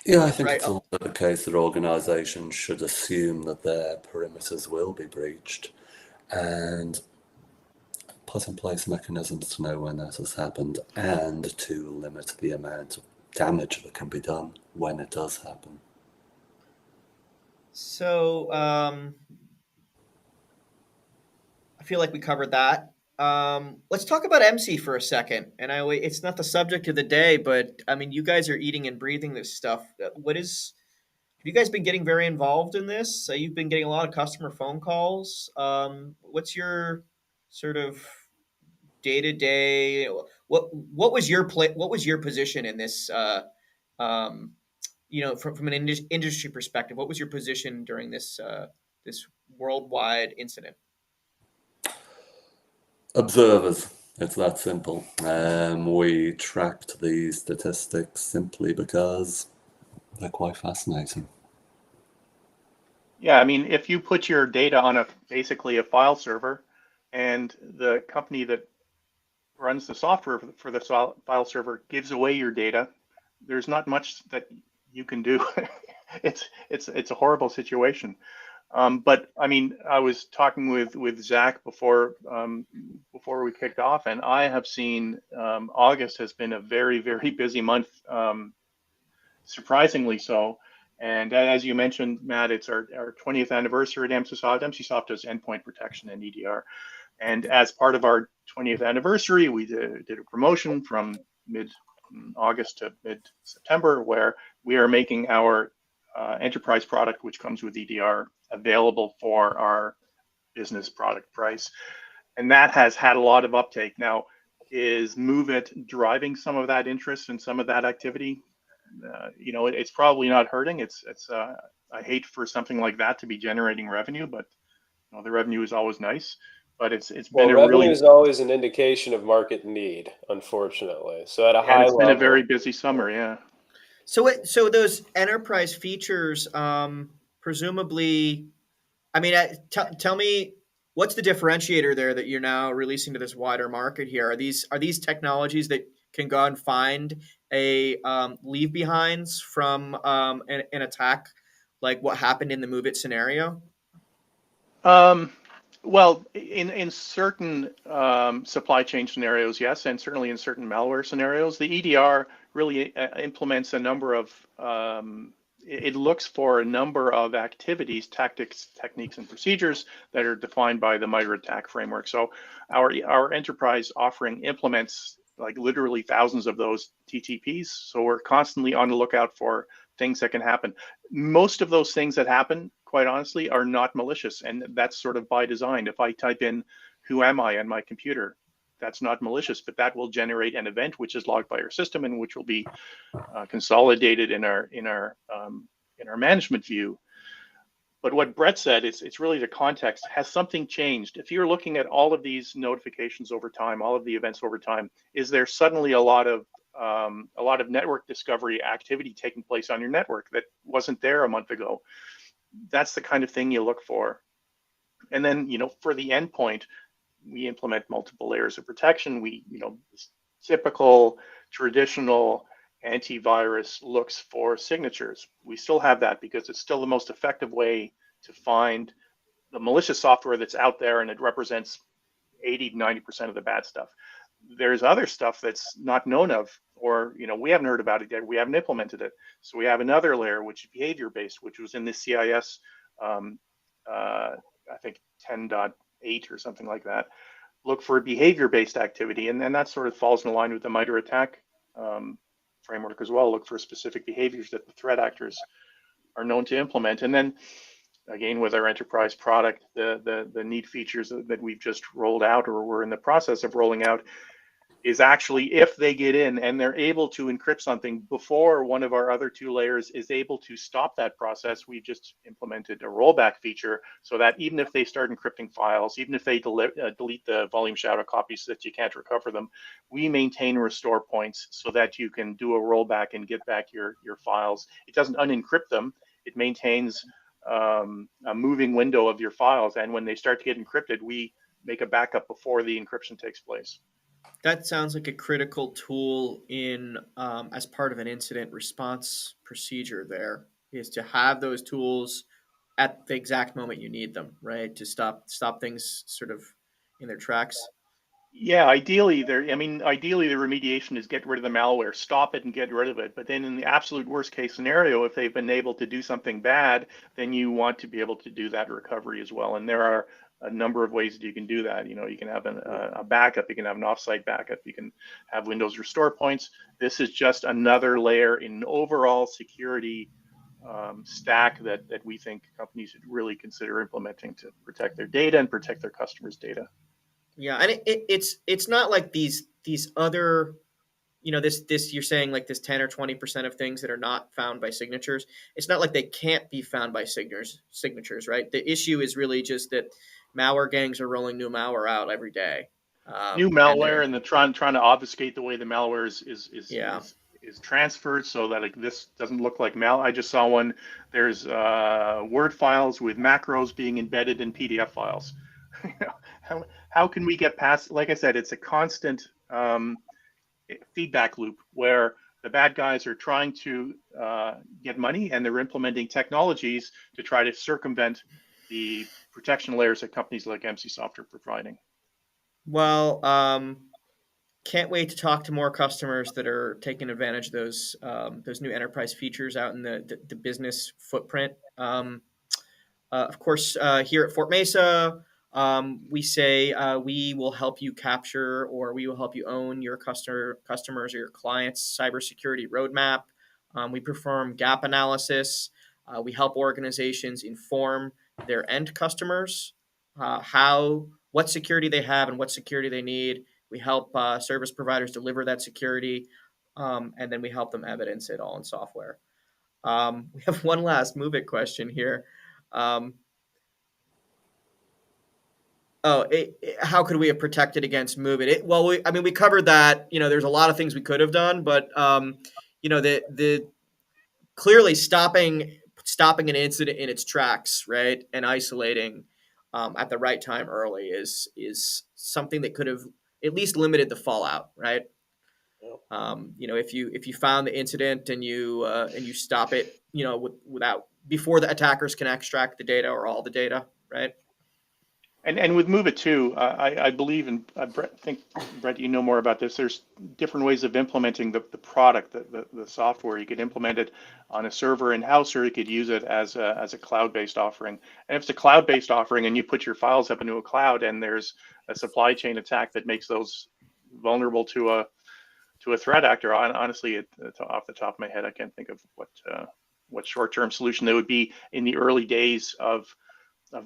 Yeah, I think Right. it's also the case that organizations should assume that their perimeters will be breached and put in place mechanisms to know when that has happened and to limit the amount of damage that can be done when it does happen. So I feel like we covered that. Let's talk about MC for a second. And it's not the subject of the day, but I mean, you guys are eating and breathing this stuff. Have you guys been getting very involved in this? You've been getting a lot of customer phone calls. What's your sort of day to day? What was your What was your position in this? Um, from an industry perspective, what was your position during this worldwide incident? Observers, it's that simple. We tracked these statistics simply because they're quite fascinating. Yeah, I mean, if you put your data on basically a file server, and the company that runs the software for the file server gives away your data, there's not much that you can do. It's a horrible situation. But I mean, I was talking with Zach before we kicked off, and I have seen August has been a very busy month, surprisingly so. And as you mentioned, Matt, it's our 20th anniversary at MCSoft. MCSoft does endpoint protection and EDR. And as part of our 20th anniversary, we did a promotion from mid-August to mid-September where we are making our enterprise product, which comes with EDR, available for our business product price. And that has had a lot of uptake. Now, is MoveIT driving some of that interest and some of that activity? It's probably not hurting. I hate for something like that to be generating revenue, but the revenue is always nice. But it's been a revenue really is always an indication of market need, unfortunately. So at a high it's level, been a very busy summer, yeah. So those enterprise features, presumably, I mean, tell me what's the differentiator there that you're now releasing to this wider market here? Are these technologies that can go and find a leave behinds from an attack like what happened in the MoveIT scenario? Well, in certain supply chain scenarios, yes, and certainly in certain malware scenarios, the EDR really implements a number of, it looks for a number of activities, tactics, techniques, and procedures that are defined by the Microattack Framework. So our enterprise offering implements like literally thousands of those TTPs. So we're constantly on the lookout for things that can happen. Most of those things that happen, quite honestly, are not malicious, and that's sort of by design. If I type in "who am I" on my computer, that's not malicious, but that will generate an event which is logged by our system and which will be consolidated in our management view. But what Brett said, it's really the context. Has something changed? If you're looking at all of these notifications over time, all of the events over time, is there suddenly a lot of network discovery activity taking place on your network that wasn't there a month ago? That's the kind of thing you look for. And then, for the endpoint, we implement multiple layers of protection. We, typical traditional antivirus looks for signatures. We still have that because it's still the most effective way to find the malicious software that's out there, and it represents 80 to 90% of the bad stuff. There's other stuff that's not known of, or we haven't heard about it yet. We haven't implemented it. So we have another layer, which is behavior-based, which was in the CIS, I think 10.8 or something like that. Look for behavior-based activity, and then that sort of falls in line with the Microattack framework as well. Look for specific behaviors that the threat actors are known to implement. And then again, with our enterprise product, the neat features that we've just rolled out, or we're in the process of rolling out, is actually if they get in and they're able to encrypt something before one of our other two layers is able to stop that process, we just implemented a rollback feature so that even if they start encrypting files, even if they delete the volume shadow copies so that you can't recover them, we maintain restore points so that you can do a rollback and get back your files. It doesn't unencrypt them. It maintains a moving window of your files. And when they start to get encrypted, we make a backup before the encryption takes place. That sounds like a critical tool in as part of an incident response procedure. There is to have those tools at the exact moment you need them, right? To stop things sort of in their tracks. Yeah, ideally the remediation is get rid of the malware, stop it and get rid of it. But then in the absolute worst case scenario, if they've been able to do something bad, then you want to be able to do that recovery as well. And there are a number of ways that you can do that. You can have a backup, you can have an offsite backup, you can have Windows restore points. This is just another layer in overall security stack that we think companies should really consider implementing to protect their data and protect their customers' data. Yeah, and it's not like these other, this you're saying like this 10 or 20% of things that are not found by signatures. It's not like they can't be found by signatures, right? The issue is really just that malware gangs are rolling new malware out every day. New malware and trying to obfuscate the way the malware is transferred so that this doesn't look like I just saw one. There's Word files with macros being embedded in PDF files. How can we get past? Like I said, it's a constant feedback loop where the bad guys are trying to get money, and they're implementing technologies to try to circumvent the protection layers that companies like MCSoft are providing. Well, can't wait to talk to more customers that are taking advantage of those new enterprise features out in the business footprint. Of course, here at Fort Mesa, we say we will help you capture, or we will help you own your customers or your clients' cybersecurity roadmap. We perform gap analysis. We help organizations inform their end customers what security they have and what security they need. We help service providers deliver that security, and then we help them evidence it all in software. We have one last MoveIT question here. How could we have protected against MoveIT? We covered that. There's a lot of things we could have done, but the clearly stopping an incident in its tracks, right, and isolating at the right time early is something that could have at least limited the fallout, right? If you found the incident and you stop it, without before the attackers can extract the data or all the data, right? And with MoveIT too, I believe, and Brett, Brett, you know more about this. There's different ways of implementing the product, the software. You could implement it on a server in-house, or you could use it as a cloud-based offering. And if it's a cloud-based offering and you put your files up into a cloud, and there's a supply chain attack that makes those vulnerable to a threat actor, honestly, off the top of my head, I can't think of what short-term solution there would be in the early days of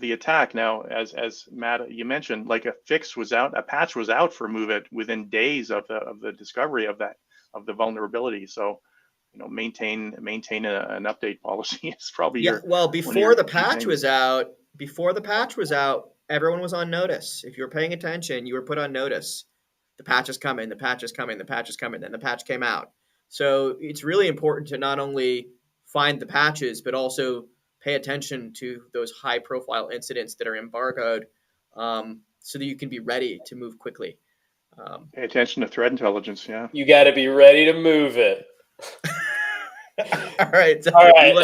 the attack. Now, as Matt, you mentioned, like a patch was out for MoveIT within days of the discovery of the vulnerability. So maintain an update policy is probably Yeah, well, one of your before the key patch things. was out, everyone was on notice. If you were paying attention, you were put on notice. The patch is coming, the patch is coming, the patch is coming, then the patch came out. So it's really important to not only find the patches, but also pay attention to those high profile incidents that are embargoed, so that you can be ready to move quickly. Pay attention to threat intelligence. Yeah. You got to be ready to move it. All right. So All right.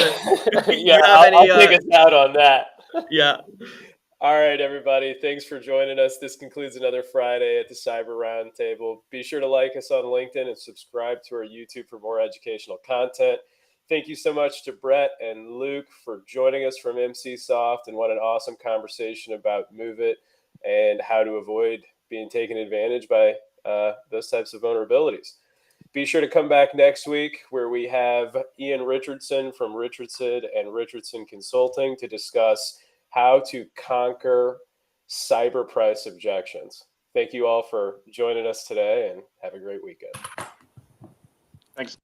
you have any, I'll take us out on that. yeah. All right, everybody. Thanks for joining us. This concludes another Friday at the Cyber Roundtable. Be sure to like us on LinkedIn and subscribe to our YouTube for more educational content. Thank you so much to Brett and Luke for joining us from MCSoft, and what an awesome conversation about MoveIT and how to avoid being taken advantage by those types of vulnerabilities. Be sure to come back next week, where we have Ian Richardson from Richardson and Richardson Consulting to discuss how to conquer cyber price objections. Thank you all for joining us today, and have a great weekend. Thanks.